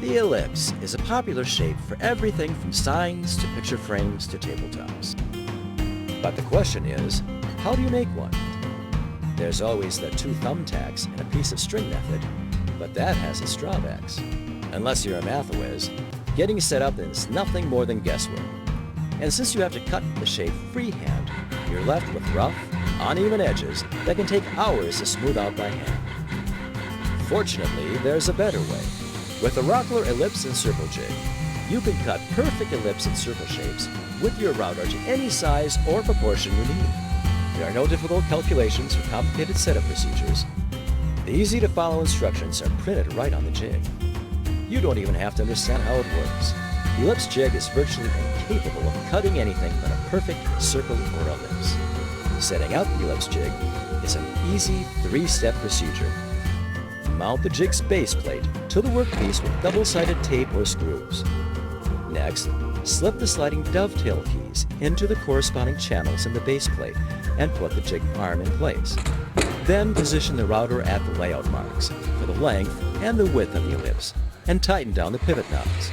The ellipse is a popular shape for everything from signs to picture frames to tabletops. But the question is, how do you make one? There's always the 2 thumbtacks and a piece of string method, but that has its drawbacks. Unless you're a math whiz, getting set up is nothing more than guesswork. And since you have to cut the shape freehand, you're left with rough, uneven edges that can take hours to smooth out by hand. Fortunately, there's a better way. With the Rockler Ellipse and Circle Jig, you can cut perfect ellipse and circle shapes with your router to any size or proportion you need. There are no difficult calculations or complicated setup procedures. The easy-to-follow instructions are printed right on the jig. You don't even have to understand how it works. The ellipse jig is virtually incapable of cutting anything but a perfect circle or ellipse. Setting up the ellipse jig is an easy 3-step procedure. Mount the jig's base plate to the workpiece with double-sided tape or screws. Next, slip the sliding dovetail keys into the corresponding channels in the base plate and put the jig arm in place. Then position the router at the layout marks for the length and the width of the ellipse and tighten down the pivot knobs.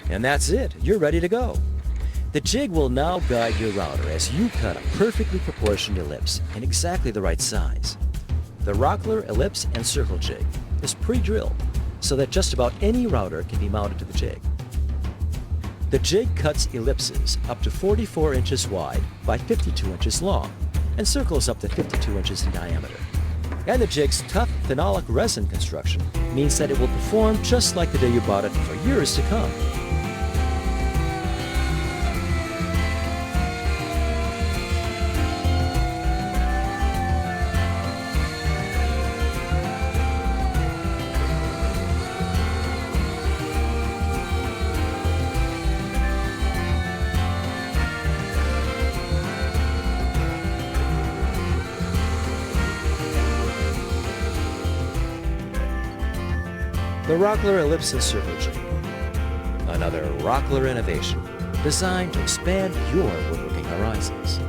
And that's it, you're ready to go. The jig will now guide your router as you cut a perfectly proportioned ellipse in exactly the right size. The Rockler Ellipse and Circle Jig is pre-drilled so that just about any router can be mounted to the jig. The jig cuts ellipses up to 44 inches wide by 52 inches long and circles up to 52 inches in diameter. And the jig's tough phenolic resin construction means that it will perform just like the day you bought it for years to come. The Rockler Ellipse and Circle Jig, another Rockler innovation designed to expand your woodworking horizons.